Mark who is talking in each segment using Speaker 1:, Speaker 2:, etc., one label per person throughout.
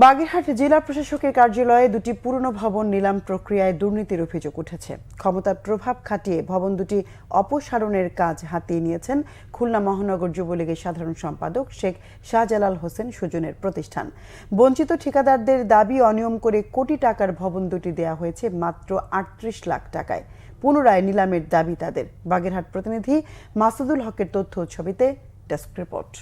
Speaker 1: বাগেরহাট জেলা প্রশাসকের কার্যালয়ে দুটি পুরনো ভবন নিলাম প্রক্রিয়ায় দুর্নীতির অভিযোগ উঠেছে। ক্ষমতার প্রভাব খাটিয়ে ভবন দুটি অপসারণের কাজ হাতিয়ে নিয়েছেন খুলনা মহানগর যুবলীগের সাধারণ সম্পাদক শেখ শাহজালাল হোসেন সুজনের প্রতিষ্ঠান। বঞ্চিত ঠিকাদারদের দাবি অনিয়ম করে কোটি টাকার ভবন দুটি দেয়া হয়েছে মাত্র ৩৮ লাখ টাকায়। পুনরায় নিলামের দাবি তাদের। বাগেরহাট প্রতিনিধি মাসুদুল হকের তথ্য ছবিতে ডেস্ক রিপোর্ট।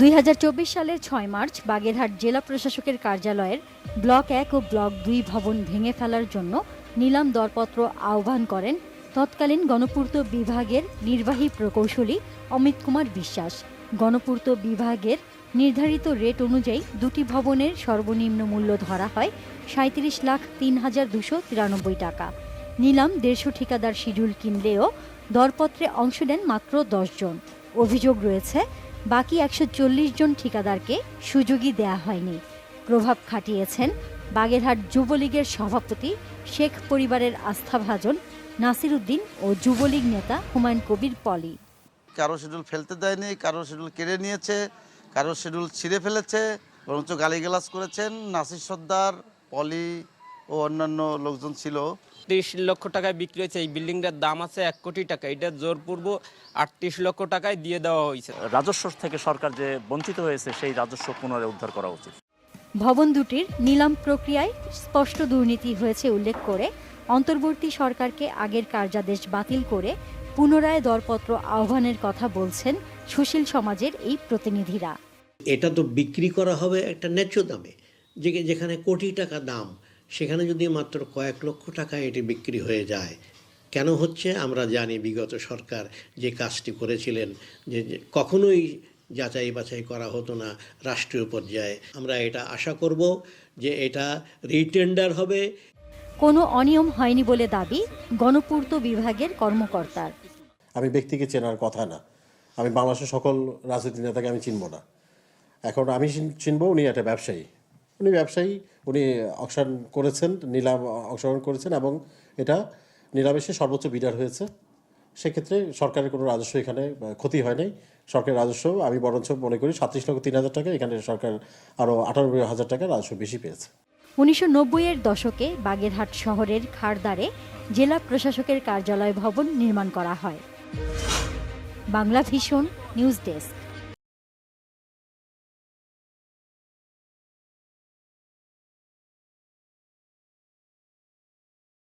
Speaker 2: ২০২৪ সালের ৬ মার্চ বাগেরহাট জেলা প্রশাসকের কার্যালয়ের ব্লক ১ ও ব্লক ২ ভবন ভেঙে ফেলার জন্য নিলাম দরপত্র আহ্বান করেন তৎকালীন গণপূর্ত বিভাগের নির্বাহী প্রকৌশলী অমিত কুমার বিশ্বাস। গণপূর্ত বিভাগের নির্ধারিত রেট অনুযায়ী দুটি ভবনের সর্বনিম্ন মূল্য ধরা হয় ৩৭,০৩,২৯৩ টাকা। নিলাম ১৫০ ঠিকাদার শিডিউল কিনলেও দরপত্রে অংশ নেন মাত্র ১০ জন। অভিযোগ রয়েছে বাকি ১৪০ জন ঠিকাদারকে সুযোগই দেয়া হয়নি। প্রভাব খাটিয়েছেন বাগেরহাট যুবলীগের সভাপতি শেখ পরিবারের আস্থাভাজন নাসির উদ্দিন ও যুবলীগ নেতা হুমায়ুন কবির পলি।
Speaker 3: কারো শিডিউল ফেলতে দেয়নি, কারো শিডিউল কেড়ে নিয়েছে, কারো শিডিউল ছিঁড়ে ফেলেছে, বরঞ্চ গালিগালাজ করেছেন। নাসির সর্দার, পলি ও অন্যান্য লোকজন ছিল।
Speaker 4: ৩০ লক্ষ টাকায় বিক্রি হয়েছে। এই বিল্ডিংটার দাম আছে ১ কোটি টাকা। এটা জোরপূর্ব ৩৮ লক্ষ টাকায় দিয়ে দেওয়া হয়েছে।
Speaker 5: রাজস্ব থেকে সরকার যে বঞ্চিত হয়েছে সেই রাজস্ব পুনরুদ্ধার করা উচিত।
Speaker 2: ভবন দুটির নিলাম প্রক্রিয়ায় স্পষ্ট দুর্নীতি হয়েছে উল্লেখ করে অন্তর্বর্তী সরকারকে আগের কার্যাদেশ বাতিল করে পুনরায় দরপত্র আহ্বানের কথা বলছেন সুশীল সমাজের এই প্রতিনিধিরা।
Speaker 6: এটা তো বিক্রি করা হবে একটা ন্যায্য দামে, যেখানে কোটি টাকা দাম, সেখানে যদি মাত্র কয়েক লক্ষ টাকায় এটি বিক্রি হয়ে যায়। কেন হচ্ছে আমরা জানি, বিগত সরকার যে কাজটি করেছিলেন যে কখনোই যাচাই বাছাই করা হতো না রাষ্ট্রীয় পর্যায়ে। আমরা এটা আশা করব যে এটা রিটেন্ডার হবে।
Speaker 2: কোনো অনিয়ম হয়নি বলে দাবি গণপূর্ত বিভাগের কর্মকর্তার।
Speaker 7: আমি ব্যক্তিকে চেনার কথা না, আমি বাংলাদেশের সকল রাজনৈতিক নেতাকে আমি চিনব না। এখন আমি চিনব উনি একটা ব্যবসায়ী, উনি অকশন করেছেন, নিলাম অংশগ্রহণ করেছেন এবং এটা নিলামে সে সর্বোচ্চ বিডার হয়েছে। সেক্ষেত্রে সরকারের কোনো রাজস্ব এখানে ক্ষতি হয় নাই। সরকারের রাজস্ব আমি বরঞ্চ মনে করি ৩৭,০০,০০০ টাকা, এখানে সরকার আরও ৯৮,০০০ টাকা রাজস্ব বেশি পেয়েছে।
Speaker 2: ১৯৯০-এর দশকে বাগেরহাট শহরের খারদারে জেলা প্রশাসকের কার্যালয় ভবন নির্মাণ করা হয়। Bangla vision news desk.